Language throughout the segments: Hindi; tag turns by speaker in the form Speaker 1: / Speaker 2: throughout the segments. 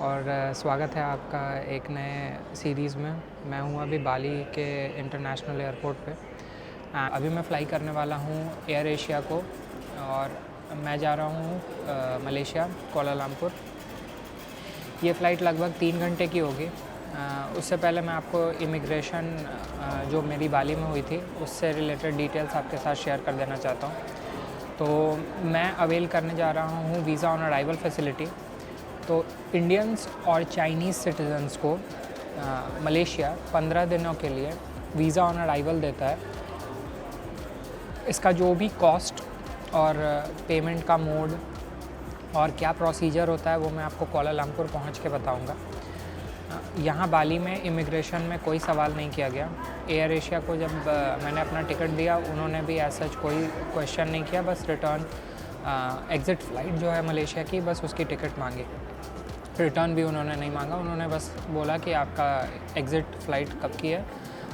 Speaker 1: और स्वागत है आपका एक नए सीरीज़ में। मैं हूँ अभी बाली के इंटरनेशनल एयरपोर्ट पे। अभी मैं फ़्लाई करने वाला हूँ एयर एशिया को और मैं जा रहा हूँ मलेशिया कोलालमपुर। ये फ़्लाइट लगभग 3 घंटे की होगी। उससे पहले मैं आपको इमिग्रेशन जो मेरी बाली में हुई थी उससे रिलेटेड डिटेल्स आपके साथ शेयर कर देना चाहता हूँ। तो मैं अवेल करने जा रहा हूँ वीज़ा ऑन अराइवल फैसिलिटी। तो इंडियंस और चाइनीज़ सिटीजन्स को मलेशिया 15 दिनों के लिए वीज़ा ऑन अराइवल देता है। इसका जो भी कॉस्ट और पेमेंट का मोड और क्या प्रोसीजर होता है वो मैं आपको कोलालमपुर पहुंच के बताऊंगा। यहाँ बाली में इमिग्रेशन में कोई सवाल नहीं किया गया। एयर एशिया को जब मैंने अपना टिकट दिया उन्होंने भी ऐसा कोई क्वेश्चन नहीं किया, बस रिटर्न एग्ज़िट फ़्लाइट जो है मलेशिया की बस उसकी टिकट मांगी। रिटर्न भी उन्होंने नहीं मांगा, उन्होंने बस बोला कि आपका एग्ज़िट फ़्लाइट कब की है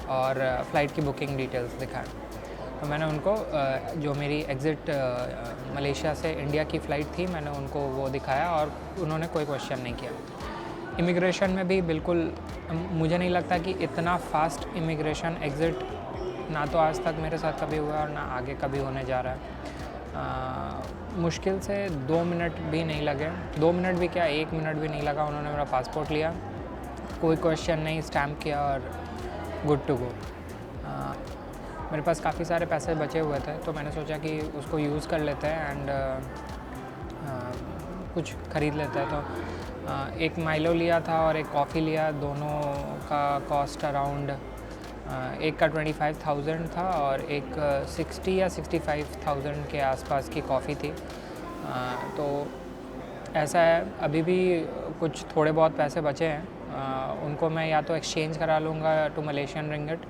Speaker 1: और फ़्लाइट की बुकिंग डिटेल्स दिखाएं। तो मैंने उनको जो मेरी एग्ज़िट मलेशिया से इंडिया की फ़्लाइट थी मैंने उनको वो दिखाया और उन्होंने कोई क्वेश्चन नहीं किया। इमिग्रेशन में भी बिल्कुल मुझे नहीं लगता कि इतना फ़ास्ट इमिग्रेशन एग्ज़िट ना तो आज तक मेरे साथ कभी हुआ और ना आगे कभी होने जा रहा है। मुश्किल से 2 मिनट भी नहीं लगे, 2 मिनट भी क्या 1 मिनट भी नहीं लगा। उन्होंने मेरा पासपोर्ट लिया, कोई क्वेश्चन नहीं, स्टैम्प किया और गुड टू गो। मेरे पास काफ़ी सारे पैसे बचे हुए थे तो मैंने सोचा कि उसको यूज़ कर लेते हैं एंड कुछ ख़रीद लेते हैं। तो एक माइलो लिया था और एक कॉफ़ी लिया, दोनों का कॉस्ट अराउंड एक का 25,000 था और एक 60 या 65,000 के आसपास की कॉफ़ी थी। तो ऐसा है, अभी भी कुछ थोड़े बहुत पैसे बचे हैं, उनको मैं या तो एक्सचेंज करा लूँगा टू मलेशियन रिंगिट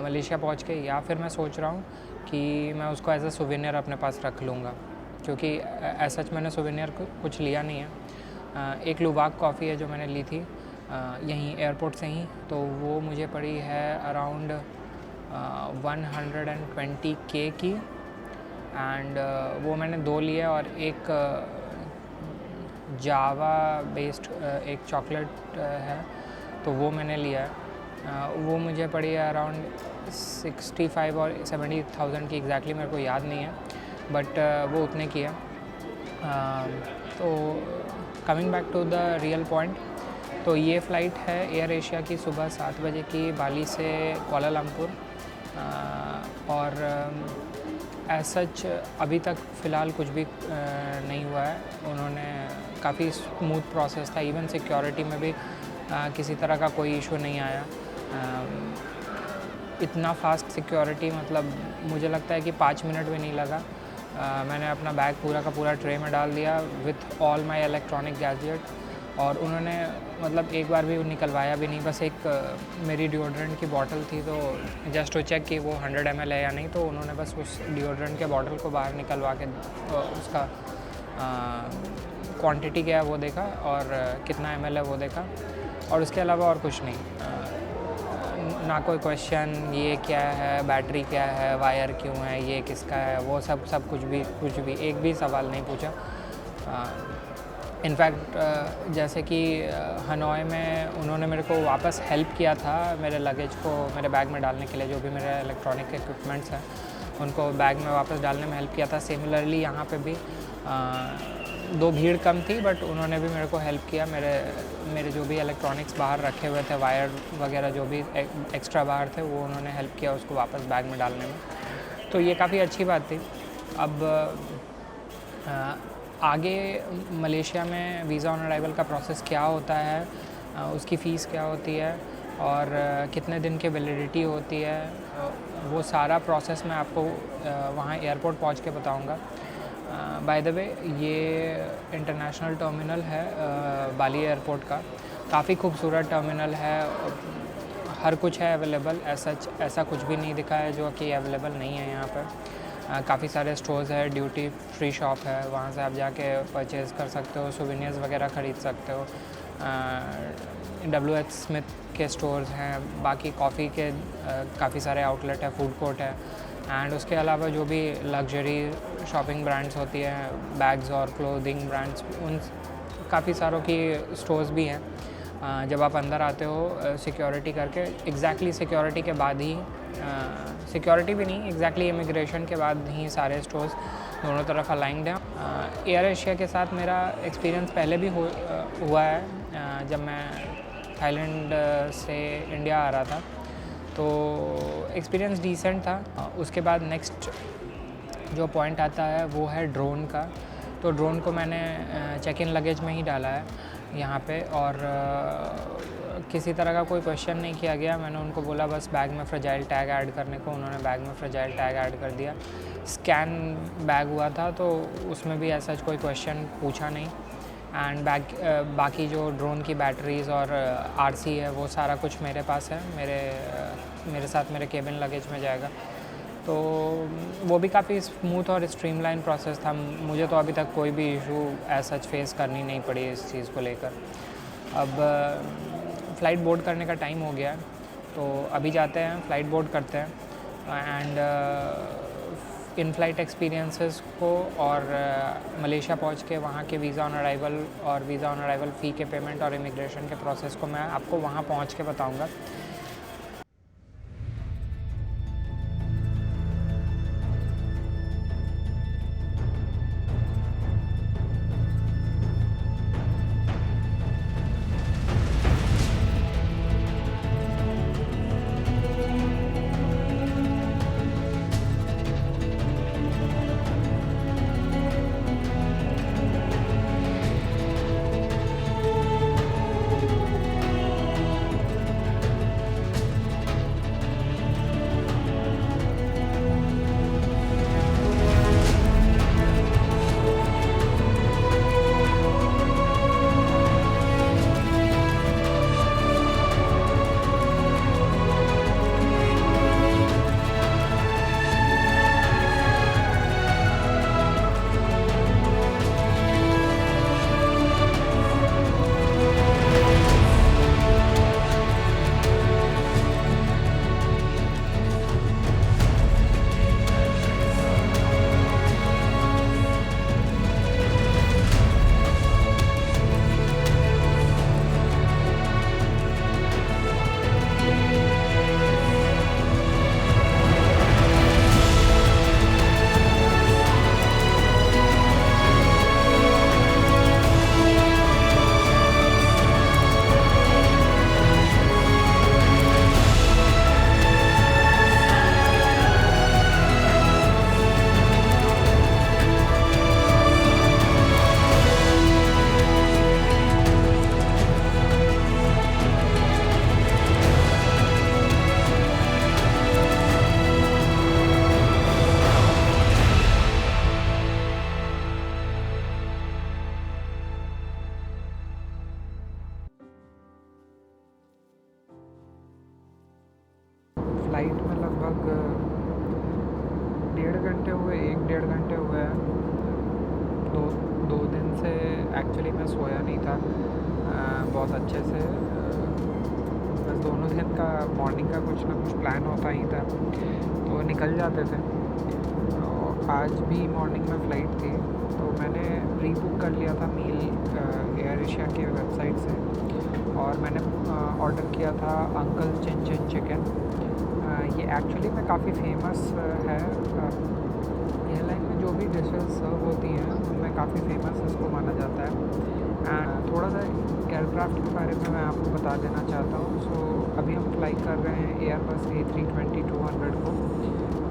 Speaker 1: मलेशिया पहुँच के, या फिर मैं सोच रहा हूँ कि मैं उसको एज अ सुवेनियर अपने पास रख लूँगा, क्योंकि ऐसा मैंने सुवेनियर कुछ लिया नहीं है। एक लुवाक कॉफ़ी है जो मैंने ली थी यहीं एयरपोर्ट से ही, तो वो मुझे पड़ी है अराउंड 120K की एंड वो मैंने 2 लिए और एक जावा बेस्ड एक चॉकलेट है तो वो मैंने लिया है। वो मुझे पड़ी है अराउंड 65 और 70,000 की, एग्जैक्टली मेरे को याद नहीं है, बट वो उतने की है। तो coming back to the real point, तो ये फ़्लाइट है एयर एशिया की सुबह 7 बजे की बाली से कोलालमपुर और एज सच अभी तक फ़िलहाल कुछ भी नहीं हुआ है। उन्होंने काफ़ी स्मूथ प्रोसेस था, इवन सिक्योरिटी में भी किसी तरह का कोई इशू नहीं आया। इतना फास्ट सिक्योरिटी, मतलब मुझे लगता है कि 5 मिनट भी नहीं लगा। मैंने अपना बैग पूरा का पूरा ट्रे में डाल दिया with all my electronic gadget और उन्होंने मतलब एक बार भी निकलवाया भी नहीं। बस एक मेरी डिओड्रेंट की बॉटल थी तो जस्ट टू चेक कि वो 100 ml है या नहीं, तो उन्होंने बस उस डिओड्रेंट के बॉटल को बाहर निकलवा के उसका क्वांटिटी क्या है वो देखा और कितना ml है वो देखा, और उसके अलावा और कुछ नहीं। ना कोई क्वेश्चन ये क्या है, बैटरी क्या है, वायर क्यों है, ये किसका है, वो सब कुछ भी एक भी सवाल नहीं पूछा। इनफैक्ट जैसे कि हनोई में उन्होंने मेरे को वापस हेल्प किया था मेरे लगेज को मेरे बैग में डालने के लिए, जो भी मेरे इलेक्ट्रॉनिक इक्विपमेंट्स हैं उनको बैग में वापस डालने में हेल्प किया था। सिमिलरली यहाँ पे भी दो भीड़ कम थी बट उन्होंने भी मेरे को हेल्प किया। मेरे जो भी इलेक्ट्रॉनिक्स बाहर रखे हुए थे, वायर वगैरह जो भी एक्स्ट्रा बाहर थे, वो उन्होंने हेल्प किया उसको वापस बैग में डालने में। तो ये काफ़ी अच्छी बात थी। अब आगे मलेशिया में वीज़ा ऑन अराइवल का प्रोसेस क्या होता है, उसकी फ़ीस क्या होती है और कितने दिन की वैलिडिटी होती है, वो सारा प्रोसेस मैं आपको वहाँ एयरपोर्ट पहुँच के बताऊँगा। बाय द वे, ये इंटरनेशनल टर्मिनल है बाली एयरपोर्ट का, काफ़ी खूबसूरत टर्मिनल है, हर कुछ है अवेलेबल। ऐसा कुछ भी नहीं दिखा है जो कि अवेलेबल नहीं है यहाँ पर। काफ़ी सारे स्टोर्स है, ड्यूटी फ्री शॉप है, वहाँ से आप जाके परचेज़ कर सकते हो, सोवेनियर्स वगैरह ख़रीद सकते हो। WH स्मिथ के स्टोर्स हैं, बाकी कॉफ़ी के काफ़ी सारे आउटलेट है, फूड कोर्ट है एंड उसके अलावा जो भी लग्जरी शॉपिंग ब्रांड्स होती हैं, बैग्स और क्लोथिंग ब्रांड्स, उन काफ़ी सारों की स्टोर्स भी हैं। जब आप अंदर आते हो सिक्योरिटी करके, एग्जैक्टली सिक्योरिटी के बाद ही, सिक्योरिटी भी नहीं, एग्जैक्टली इमिग्रेशन के बाद ही सारे स्टोर्स दोनों तरफ अलाइंड हैं। एयर एशिया के साथ मेरा एक्सपीरियंस पहले भी हुआ है, जब मैं थाईलैंड से इंडिया आ रहा था, तो एक्सपीरियंस डिसेंट था। उसके बाद नेक्स्ट जो पॉइंट आता है वो है ड्रोन का। तो ड्रोन को मैंने चेक इन लगेज में ही डाला है यहाँ पे, और किसी तरह का कोई क्वेश्चन नहीं किया गया। मैंने उनको बोला बस बैग में फ्रेजाइल टैग ऐड करने को, उन्होंने बैग में फ्रेजाइल टैग ऐड कर दिया। स्कैन बैग हुआ था तो उसमें भी ऐसा कोई क्वेश्चन पूछा नहीं। एंड बाकी जो ड्रोन की बैटरीज़ और आरसी है वो सारा कुछ मेरे पास है, मेरे साथ मेरे केबिन लगेज में जाएगा। तो वो भी काफ़ी स्मूथ और स्ट्रीमलाइन प्रोसेस था। मुझे तो अभी तक कोई भी इशू ऐसा फेस करनी नहीं पड़ी इस चीज़ को लेकर। अब फ़्लाइट बोर्ड करने का टाइम हो गया, तो अभी जाते हैं फ़्लाइट बोर्ड करते हैं। एंड इन फ़्लाइट एक्सपीरियंसेस को और मलेशिया पहुंच के वहाँ के वीज़ा ऑन अराइवल और वीज़ा ऑन अराइवल फ़ी के पेमेंट और इमिग्रेशन के प्रोसेस को मैं आपको वहाँ पहुँच के बताऊँगा। फ़्लाइट में लगभग 1.5 घंटे हुए, 1-1.5 घंटे हुए हैं। दो दिन से एक्चुअली मैं सोया नहीं था बहुत अच्छे से। बस दोनों दिन का मॉर्निंग का कुछ ना कुछ प्लान होता ही था, तो निकल जाते थे। और आज भी मॉर्निंग में फ़्लाइट थी, तो मैंने प्री बुक कर लिया था मील एयर एशिया के वेबसाइट से, और मैंने ऑर्डर किया था अंकल चिन चिन चिकन। ये एक्चुअली में काफ़ी फेमस है। एयरलाइन में जो भी डिशेस सर्व होती हैं उनमें काफ़ी फेमस इसको माना जाता है। एंड थोड़ा सा एयरक्राफ्ट के बारे में मैं आपको बता देना चाहता हूँ। सो अभी हम फ्लाई कर रहे हैं एयरबस A320-200 को।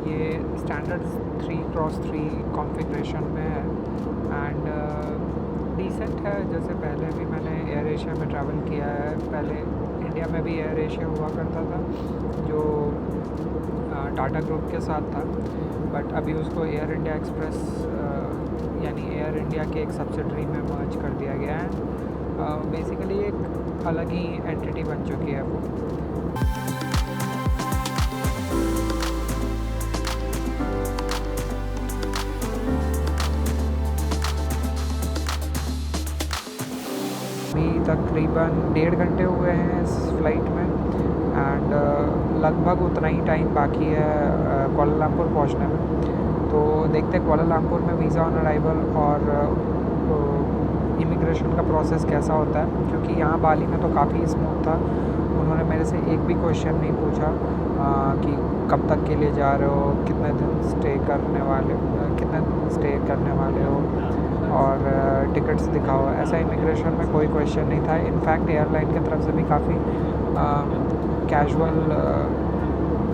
Speaker 1: ये स्टैंडर्ड 3x3 कॉन्फ़िगरेशन में है एंड डिसेंट है। जैसे पहले भी मैंने एयर एशिया में ट्रैवल किया है। पहले इंडिया में भी एयर एशिया हुआ करता था जो टाटा ग्रुप के साथ था, बट अभी उसको एयर इंडिया एक्सप्रेस यानी एयर इंडिया के एक सब्सिडरी में मर्ज कर दिया गया है। बेसिकली एक अलग ही एंटिटी बन चुकी है वो। अभी तकरीबन 1.5 घंटे हुए हैं इस फ्लाइट में एंड लगभग उतना ही टाइम बाकी है कुआलालंपुर पहुंचने में। तो देखते हैं कुआलालंपुर में वीज़ा ऑन अराइवल और इमिग्रेशन का प्रोसेस कैसा होता है, क्योंकि यहाँ बाली में तो काफ़ी स्मूथ था। उन्होंने मेरे से एक भी क्वेश्चन नहीं पूछा कि कब तक के लिए जा रहे हो, कितने दिन स्टे करने वाले हो और टिकट्स दिखाओ। ऐसा इमिग्रेशन में कोई क्वेश्चन नहीं था। इनफैक्ट एयरलाइन की तरफ से भी काफ़ी कैजुअल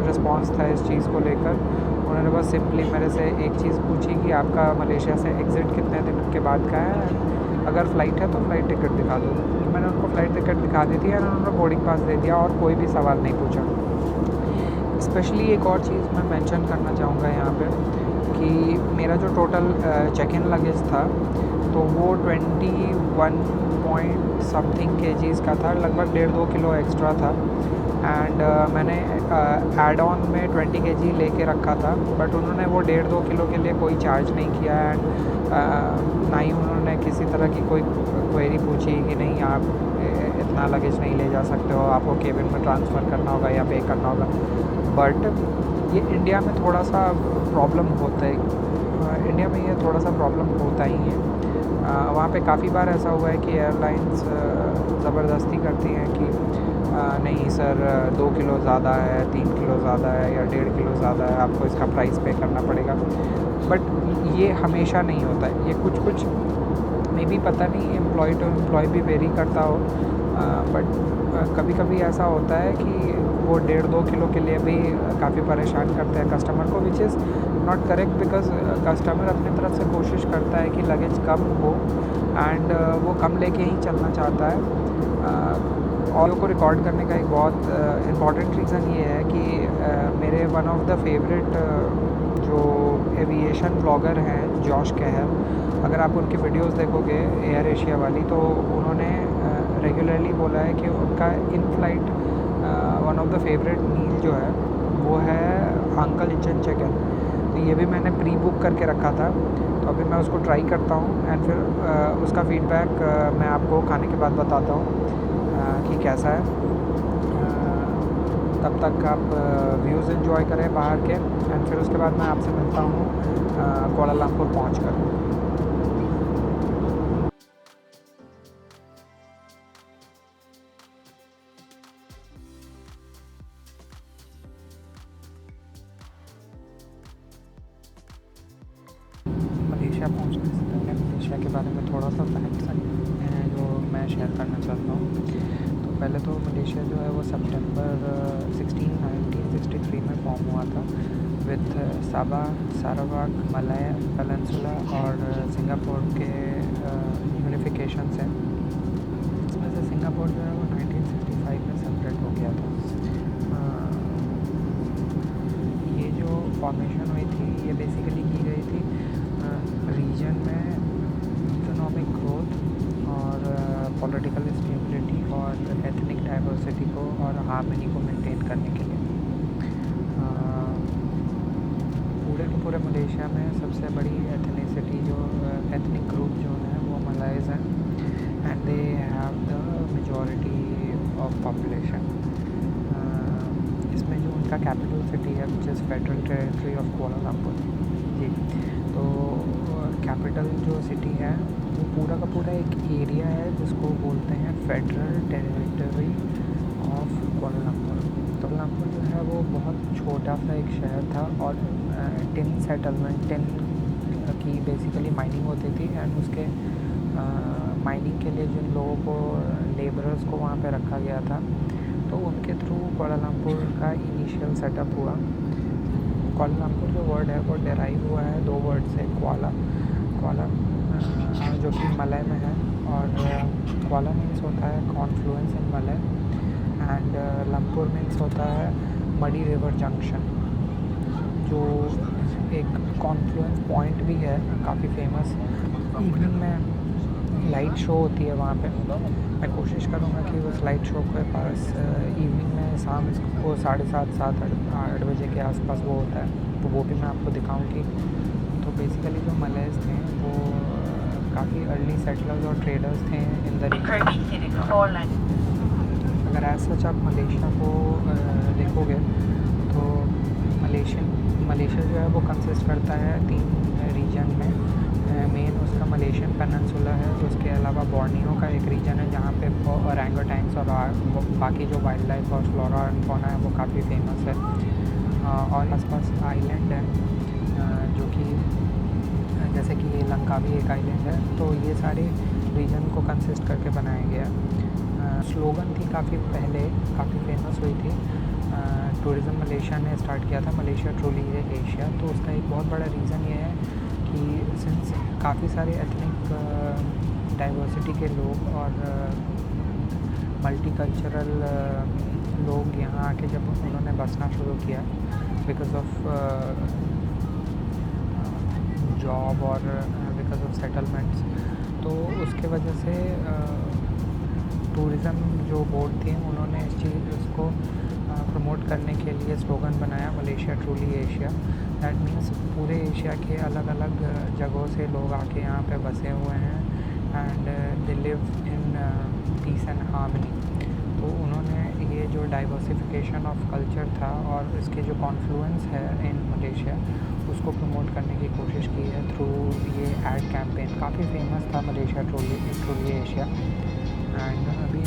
Speaker 1: रिस्पांस था इस चीज़ को लेकर। उन्होंने बस सिंपली मेरे से एक चीज़ पूछी कि आपका मलेशिया से एग्ज़िट कितने दिन के बाद का है, अगर फ़्लाइट है तो फ़्लाइट टिकट दिखा दो। मैंने उनको फ़्लाइट टिकट दिखा दी थी और उन्होंने बोर्डिंग पास दे दिया और कोई भी सवाल नहीं पूछा। स्पेशली एक और चीज़ मैं मेंशन करना चाहूँगा यहाँ पे कि मेरा जो टोटल चेक इन लगेज था तो वो 21 पॉइंट समथिंग kgs का था, लगभग 1.5-2 किलो एक्स्ट्रा था। एंड मैंने एड ऑन में 20 kg लेके रखा था, बट उन्होंने वो 1.5-2 किलो के लिए कोई चार्ज नहीं किया। एंड ना ही उन्होंने किसी तरह की कोई क्वेरी पूछी कि नहीं आप इतना लगेज नहीं ले जा सकते हो, आपको केबिन में ट्रांसफ़र करना होगा या पे करना होगा। बट ये इंडिया में थोड़ा सा प्रॉब्लम होता है, इंडिया में ये थोड़ा सा प्रॉब्लम होता ही है। वहाँ पे काफ़ी बार ऐसा हुआ है कि एयरलाइंस ज़बरदस्ती करती हैं कि नहीं सर 2 किलो ज़्यादा है, 3 किलो ज़्यादा है या 1.5 किलो ज़्यादा है, आपको इसका प्राइस पे करना पड़ेगा। बट ये हमेशा नहीं होता है, ये कुछ मे भी पता नहीं एम्प्लॉय टू एम्प्लॉय भी वेरी करता हो, बट कभी कभी ऐसा होता है कि वो 1.5-2 किलो के लिए भी काफ़ी परेशान करते हैं कस्टमर को, which is not correct. Because customer अपनी तरफ से कोशिश करता है कि लगेज कम हो एंड वो कम लेके ही चलना चाहता है। ऑडियो को रिकॉर्ड करने का एक बहुत इम्पॉर्टेंट रीज़न ये है कि मेरे वन ऑफ द फेवरेट जो एविएशन व्लॉगर हैं जॉश कहल, अगर आप उनकी वीडियोस देखोगे एयर एशिया वाली, तो उन्होंने रेगुलरली बोला है कि उनका in flight one of the favourite meal जो है वो है अंकल इंजन चिकन। तो ये भी मैंने प्री बुक करके रखा था, तो अभी मैं उसको ट्राई करता हूँ एंड फिर उसका फीडबैक मैं आपको खाने के बाद बताता हूँ कि कैसा है। तब तक आप व्यूज़ एंजॉय करें बाहर के एंड फिर उसके बाद मैं आपसे मिलता हूँ कोलालमपुर पहुँच कर। मलेशिया पहुँचने से पहले मलेशिया के बारे में थोड़ा सा फैक्ट्स हैं जो मैं शेयर करना चाहता हूँ। तो पहले तो मलेशिया जो है वो सितंबर 16, 1963 में फॉर्म हुआ था विथ साबा, सारावाक, मलय पेनिनसुला और सिंगापुर के यूनिफिकेशन से। इसमें से सिंगापुर जो है वो 1965 में सेपरेट हो गया था। ये जो फॉर्मेशन हुई थी ये बेसिकली की गई थी रीजन में इकोनॉमिक ग्रोथ और पॉलिटिकल स्टेबिलिटी और एथनिक डाइवर्सिटी को और हार्मनी को मेंटेन करने के लिए। पूरे के पूरे मलेशिया में सबसे बड़ी एथनिसिटी जो एथनिक ग्रुप जो है वो मलाइज हैं and they have the majority of population. इसमें जो उनका कैपिटल सिटी है which is federal territory of Kuala Lumpur जी। तो कैपिटल जो सिटी है वो पूरा का पूरा एक एरिया है जिसको बोलते हैं federal territory of Kuala Lumpur. Kuala Lumpur जो है वो बहुत छोटा सा एक शहर था और टिन सेटलमेंट, टिन की बेसिकली माइनिंग होती थी एंड उसके माइनिंग के लिए जिन लोगों को लेबरर्स को वहाँ पे रखा गया था तो उनके थ्रू कोलालमपुर का इनिशियल सेटअप हुआ। कोलालमपुर जो वर्ड है वो डेराइव हुआ है 2 वर्ड से, क्वाला जो कि मलय में है और क्वाला मीन्स होता है confluence in Malay and Lumpur means होता है मडी रिवर जंक्शन, जो एक कॉन्फ्लुएंस पॉइंट भी है काफ़ी फेमस। इवनिंग में लाइट शो होती है वहाँ पे। मैं कोशिश करूँगा कि उस लाइट शो के पास इवनिंग में शाम को 7:30, 8 बजे के आसपास वो होता है, तो वो भी मैं आपको दिखाऊँगी। तो बेसिकली जो मलयस थे वो काफ़ी अर्ली सेटलर्स और ट्रेडर्स थे इन द रीजन। अगर ऐसा आप मलेशिया को देखोगे तो मलेशिया जो है वो कंसिस्ट करता है 3 रीजन में, मेन उसका मलेशियन पेनिनसुला है। उसके अलावा बोर्नियो का एक रीजन है जहाँ पे ओरंगुटैंस और बाकी जो वाइल्ड लाइफ और फ्लोरा एंड फौना है वो काफ़ी फेमस है। और आसपास आइलैंड है जो कि जैसे कि ये लंकावी एक आइलैंड है। तो ये सारे रीजन को कंसिस्ट करके बनाया गया। स्लोगन थी काफ़ी पहले, काफ़ी फेमस हुई थी। टूरिज़्म मलेशिया ने स्टार्ट किया था, मलेशिया ट्रूली है एशिया। तो उसका एक बहुत बड़ा रीज़न ये है कि सिंस काफ़ी सारे एथनिक डाइवर्सिटी के लोग और मल्टीकल्चरल लोग यहाँ आके जब उन्होंने बसना शुरू किया बिकॉज ऑफ जॉब और बिकॉज ऑफ सेटलमेंट्स, तो उसके वजह से टूरिज़्म जो बोर्ड थी उन्होंने इस चीज़ उसको प्रमोट करने के लिए स्लोगन बनाया, Malaysia truly Asia. That means पूरे एशिया के अलग अलग जगहों से लोग आके यहाँ पे बसे हुए हैं and they live in peace and harmony. तो उन्होंने ये जो डाइवर्सिफिकेशन ऑफ कल्चर था और इसके जो कॉन्फ्लुएंस है इन मलेशिया उसको प्रमोट करने की कोशिश की है थ्रू ये एड कैंपेन। काफ़ी फेमस था मलेशिया ट्रूली एशिया। एंड अभी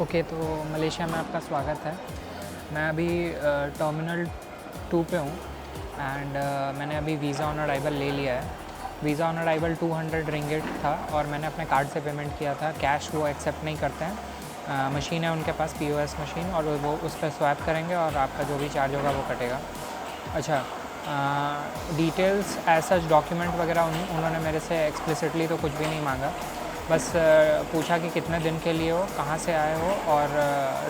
Speaker 1: ओके, तो मलेशिया में आपका स्वागत है। मैं अभी टर्मिनल 2 पे हूँ एंड मैंने अभी वीज़ा ऑन अराइवल ले लिया है। वीज़ा ऑन अराइवल 200 रिंगिट था और मैंने अपने कार्ड से पेमेंट किया था। कैश वो एक्सेप्ट नहीं करते हैं। मशीन है उनके पास, POS मशीन, और वो उस पर स्वैप करेंगे और आपका जो भी चार्ज होगा वो कटेगा। अच्छा, डिटेल्स एज सच डॉक्यूमेंट वगैरह उन्होंने मेरे से एक्सप्लिसिटली तो कुछ भी नहीं मांगा। बस पूछा कि कितने दिन के लिए हो, कहाँ से आए हो और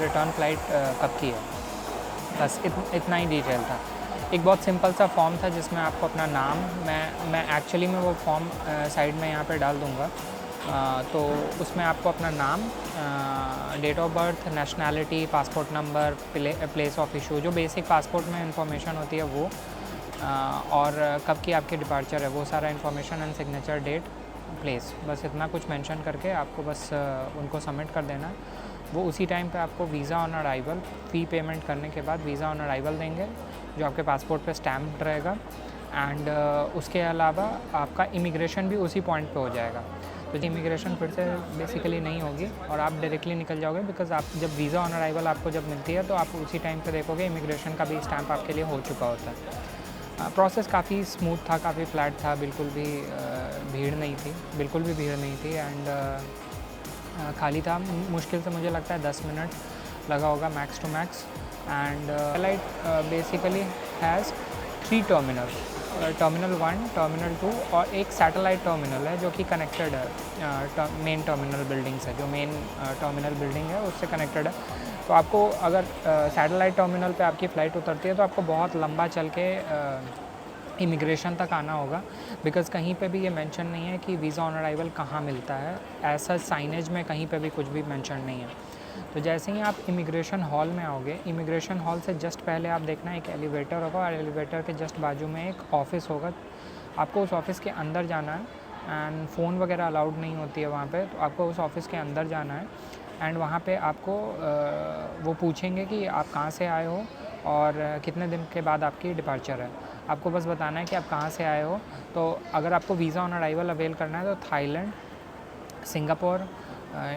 Speaker 1: रिटर्न फ़्लाइट कब की है। बस इतना ही डिटेल था। एक बहुत सिंपल सा फॉर्म था जिसमें आपको अपना नाम, मैं एक्चुअली में वो फॉर्म साइड में यहाँ पे डाल दूँगा। तो उसमें आपको अपना नाम, date of birth, nationality, passport number, place of issue, जो बेसिक पासपोर्ट में इंफॉर्मेशन होती है वो, और कब की आपकी डिपार्चर है वो सारा information and signature, date, place, बस इतना कुछ मेंशन करके आपको बस उनको सबमिट कर देना है। वो उसी टाइम पे आपको visa on arrival, fee payment करने के बाद वीज़ा ऑन अराइवल देंगे जो आपके पासपोर्ट पे स्टैम्प्ड रहेगा। एंड उसके अलावा आपका इमिग्रेशन भी उसी पॉइंट पे हो जाएगा। तो इमिग्रेशन फिर से बेसिकली नहीं होगी और आप डायरेक्टली निकल जाओगे, बिकॉज आप जब वीज़ा ऑन अराइवल आपको जब मिलती है तो आप उसी टाइम पे देखोगे इमिग्रेशन का भी स्टैम्प आपके लिए हो चुका होता है। प्रोसेस काफ़ी स्मूथ था, काफ़ी फ्लैट था, बिल्कुल भी भीड़ नहीं थी, बिल्कुल भी भीड़ नहीं थी। एंड खाली था। मुश्किल से मुझे लगता है 10 मिनट लगा होगा max to max. And flight basically has 3 terminal, terminal 1, terminal 2 और एक सैटेलाइट टर्मिनल है जो कि कनेक्टेड है मेन टर्मिनल बिल्डिंग से। जो मेन टर्मिनल बिल्डिंग है उससे कनेक्टेड है। तो आपको अगर सैटेलाइट टर्मिनल पे आपकी फ़्लाइट उतरती है तो आपको बहुत लंबा चल के इमिग्रेशन तक आना होगा, बिकॉज़ कहीं पे भी ये मेंशन नहीं है कि वीज़ा ऑन अराइवल कहाँ मिलता है। ऐसा साइनेज में कहीं पे भी कुछ भी मेंशन नहीं है। तो जैसे ही आप इमिग्रेशन हॉल में आओगे, इमिग्रेशन हॉल से जस्ट पहले आप देखना एक एलिवेटर होगा और एलिवेटर के जस्ट बाजू में एक ऑफ़िस होगा। आपको उस ऑफ़िस के अंदर जाना है एंड फ़ोन वगैरह अलाउड नहीं होती है वहाँ पे। तो आपको उस ऑफ़िस के अंदर जाना है एंड वहाँ पे आपको वो पूछेंगे कि आप कहाँ से आए हो और कितने दिन के बाद आपकी डिपार्चर है। आपको बस बताना है कि आप कहाँ से आए हो। तो अगर आपको वीज़ा ऑन अराइवल अवेल करना है तो थाईलैंड, सिंगापुर,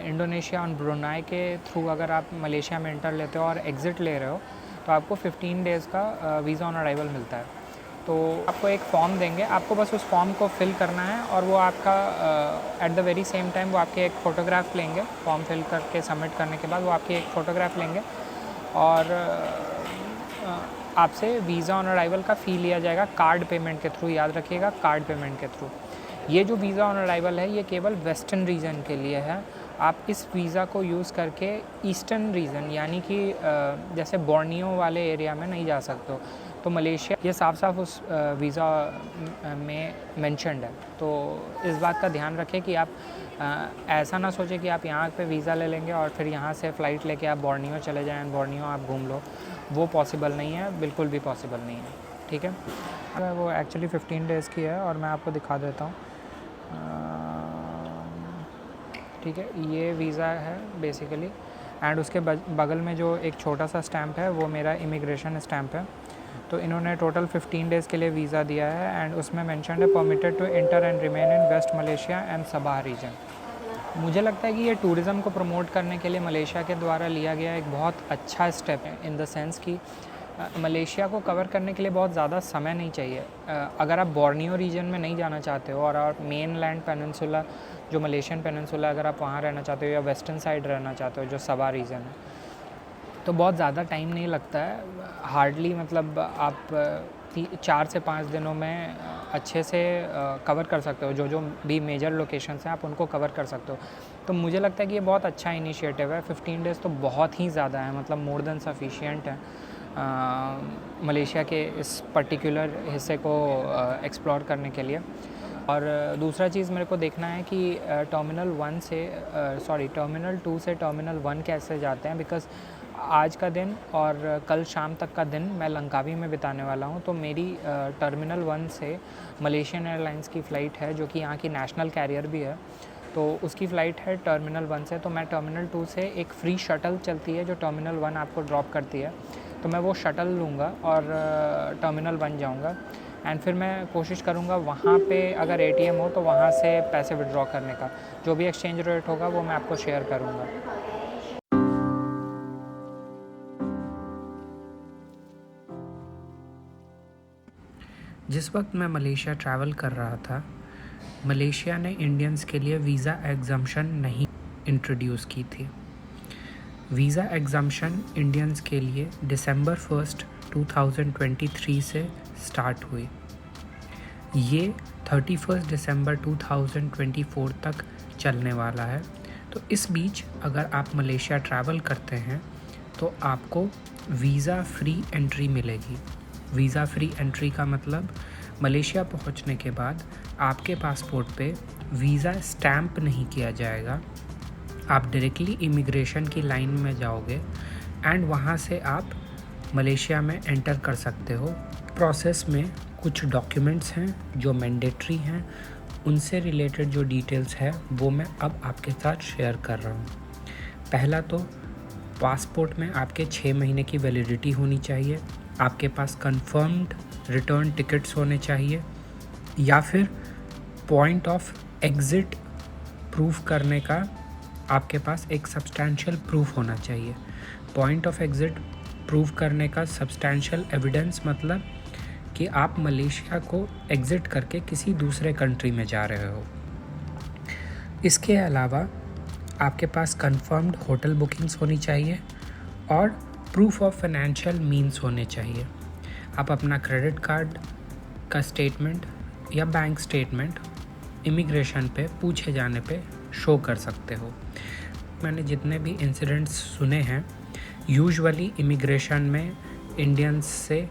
Speaker 1: इंडोनेशिया और ब्रुनाई के थ्रू अगर आप मलेशिया में एंटर लेते हो और एग्ज़िट ले रहे हो तो आपको 15 डेज़ का वीज़ा ऑन अराइवल मिलता है। तो आपको एक फॉर्म देंगे, आपको बस उस फॉर्म को फिल करना है और वो आपका at the very same time वो आपके एक फ़ोटोग्राफ लेंगे। फॉर्म फिल करके सबमिट करने के बाद वो आपकी एक फ़ोटोग्राफ लेंगे और आपसे वीज़ा ऑन अराइवल का फ़ी लिया जाएगा कार्ड पेमेंट के थ्रू। याद रखिएगा, कार्ड पेमेंट के थ्रू। ये जो वीज़ा ऑन अराइवल है ये केवल वेस्टर्न रीजन के लिए है। आप इस वीज़ा को यूज़ करके ईस्टर्न रीजन यानी कि जैसे बोर्नियो वाले एरिया में नहीं जा सकते हो। तो मलेशिया ये साफ साफ उस वीज़ा में मेंशन्ड है। तो इस बात का ध्यान रखें कि आप ऐसा ना सोचें कि आप यहाँ पे वीज़ा ले लेंगे और फिर यहाँ से फ़्लाइट लेके आप बोर्नियो चले जाएँ, बोर्नियो आप घूम लो। वो पॉसिबल नहीं है, बिल्कुल भी पॉसिबल नहीं है। ठीक है, वो एक्चुअली 15 डेज़ की है और मैं आपको दिखा देता हूँ। ठीक है, ये वीज़ा है बेसिकली एंड उसके बगल में जो एक छोटा सा स्टैम्प है वो मेरा इमिग्रेशन स्टैम्प है। तो इन्होंने टोटल 15 डेज़ के लिए वीज़ा दिया है एंड उसमें मेंशन्ड है permitted to enter and remain in West Malaysia and Sabah region. मुझे लगता है कि ये टूरिज़्म को प्रमोट करने के लिए मलेशिया के द्वारा लिया गया एक बहुत अच्छा स्टेप है, इन द सेंस कि मलेशिया को कवर करने के लिए बहुत ज़्यादा समय नहीं चाहिए। अगर आप बोर्नियो रीजन में नहीं जाना चाहते हो और आप मेन लैंड पेनिनसुला जो मलेशियन पेनिनसुला अगर आप वहाँ रहना चाहते हो या वेस्टर्न साइड रहना चाहते हो जो सबाह रीजन है, तो बहुत ज़्यादा टाइम नहीं लगता है। हार्डली मतलब आप 4 से 5 दिनों में अच्छे से कवर कर सकते हो। जो भी मेजर लोकेशंस हैं आप उनको कवर कर सकते हो। तो मुझे लगता है कि ये बहुत अच्छा इनिशिएटिव है। 15 डेज़ तो बहुत ही ज़्यादा है, मतलब मोर देन सफिशिएंट है मलेशिया के इस पर्टिकुलर हिस्से को एक्सप्लोर करने के लिए। और दूसरा चीज़ मेरे को देखना है कि टर्मिनल 2 से टर्मिनल 1 कैसे जाते हैं, बिकॉज़ आज का दिन और कल शाम तक का दिन मैं लंकावी में बिताने वाला हूँ। तो मेरी टर्मिनल 1 से मलेशियन एयरलाइंस की फ़्लाइट है जो कि यहाँ की नेशनल कैरियर भी है, तो उसकी फ़्लाइट है टर्मिनल 1 से। तो मैं टर्मिनल 2 से एक फ़्री शटल चलती है जो टर्मिनल 1 आपको ड्रॉप करती है, तो मैं वो शटल लूँगा और टर्मिनल 1 जाऊँगा एंड फिर मैं कोशिश करूँगा वहाँ पे अगर ATM हो तो वहाँ से पैसे विड्रॉ करने का। जो भी एक्सचेंज रेट होगा वो मैं आपको शेयर करूँगा। जिस वक्त मैं मलेशिया ट्रैवल कर रहा था, मलेशिया ने इंडियंस के लिए वीज़ा एग्जम्पशन नहीं इंट्रोड्यूस की थी। वीज़ा एग्जम्पशन इंडियंस के लिए दिसंबर 1, 2023 से स्टार्ट हुई। ये 31 दिसंबर 2024 तक चलने वाला है। तो इस बीच अगर आप मलेशिया ट्रैवल करते हैं तो आपको वीज़ा फ्री एंट्री मिलेगी। वीज़ा फ्री एंट्री का मतलब मलेशिया पहुंचने के बाद आपके पासपोर्ट पे वीज़ा स्टैम्प नहीं किया जाएगा। आप डायरेक्टली इमिग्रेशन की लाइन में जाओगे एंड वहाँ से आप मलेशिया में एंटर कर सकते हो। प्रोसेस में कुछ डॉक्यूमेंट्स हैं जो मैंडेटरी हैं, उनसे रिलेटेड जो डिटेल्स है वो मैं अब आपके साथ शेयर कर रहा हूँ। पहला तो पासपोर्ट में आपके 6 महीने की वैलिडिटी होनी चाहिए, आपके पास कंफर्म्ड रिटर्न टिकट्स होने चाहिए, या फिर पॉइंट ऑफ एग्ज़िट प्रूफ करने का आपके पास एक सब्सटैंशियल प्रूफ होना चाहिए। पॉइंट ऑफ एग्ज़िट प्रूफ करने का सब्सटैंशियल एविडेंस मतलब कि आप मलेशिया को एग्ज़िट करके किसी दूसरे कंट्री में जा रहे हो। इसके अलावा आपके पास कंफर्म्ड होटल बुकिंग्स होनी चाहिए और प्रूफ ऑफ फाइनेंशियल मीन्स होने चाहिए। आप अपना क्रेडिट कार्ड का स्टेटमेंट या बैंक स्टेटमेंट इमिग्रेशन पे पूछे जाने पे शो कर सकते हो। मैंने जितने भी इंसिडेंट्स सुने हैं, यूजुअली इमिग्रेशन में इंडियंस से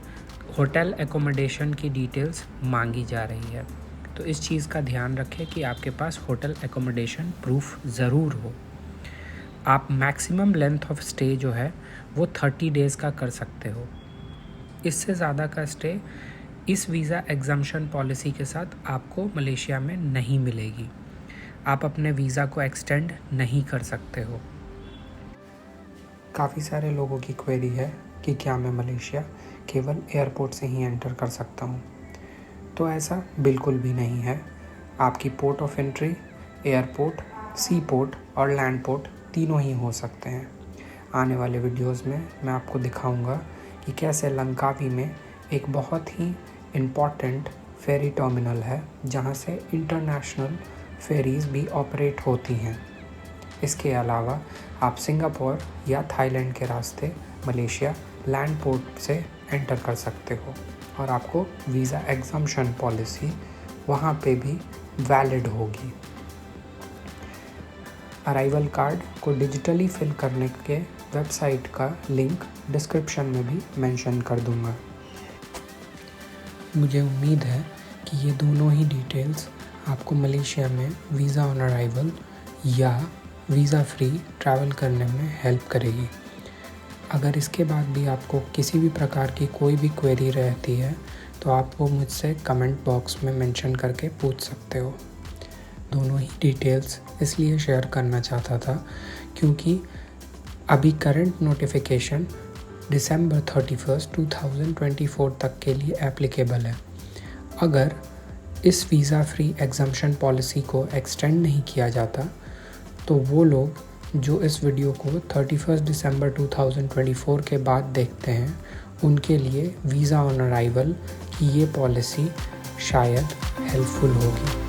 Speaker 1: होटल एकोमोडेशन की डिटेल्स मांगी जा रही है, तो इस चीज़ का ध्यान रखें कि आपके पास होटल एकोमोडेशन प्रूफ ज़रूर हो। आप मैक्सिमम लेंथ ऑफ स्टे जो है वो 30 डेज़ का कर सकते हो। इससे ज़्यादा का स्टे इस वीज़ा एग्जम्पशन पॉलिसी के साथ आपको मलेशिया में नहीं मिलेगी। आप अपने वीज़ा को एक्सटेंड नहीं कर सकते हो। काफ़ी सारे लोगों की क्वेरी है
Speaker 2: कि क्या मैं मलेशिया केवल एयरपोर्ट से ही एंटर कर सकता हूँ। तो ऐसा बिल्कुल भी नहीं है। आपकी port of entry airport, sea port और लैंड पोर्ट तीनों ही हो सकते हैं। आने वाले वीडियोस में मैं आपको दिखाऊंगा कि कैसे लंकावी में एक बहुत ही इम्पॉर्टेंट फेरी टर्मिनल है जहां से इंटरनेशनल फेरीज़ भी ऑपरेट होती हैं। इसके अलावा आप सिंगापुर या थाईलैंड के रास्ते मलेशिया लैंड पोर्ट से एंटर कर सकते हो और आपको वीज़ा एग्जम्पशन पॉलिसी वहाँ पे भी वैलिड होगी। अराइवल कार्ड को डिजिटली फिल करने के वेबसाइट का लिंक डिस्क्रिप्शन में भी मेंशन कर दूंगा। मुझे उम्मीद है कि ये दोनों ही डिटेल्स आपको मलेशिया में वीज़ा ऑन अराइवल या वीज़ा फ्री ट्रैवल करने में हेल्प करेगी। अगर इसके बाद भी आपको किसी भी प्रकार की कोई भी क्वेरी रहती है तो आप वो मुझसे कमेंट बॉक्स में मेंशन करके पूछ सकते हो। दोनों ही डिटेल्स इसलिए शेयर करना चाहता था क्योंकि अभी करंट नोटिफिकेशन दिसंबर 31, 2024 तक के लिए एप्लीकेबल है। अगर इस वीज़ा फ्री एग्जम्पशन पॉलिसी को एक्सटेंड नहीं किया जाता तो वो लोग जो इस वीडियो को 31 दिसंबर 2024 के बाद देखते हैं उनके लिए वीज़ा ऑन अराइवल की ये पॉलिसी शायद हेल्पफुल होगी।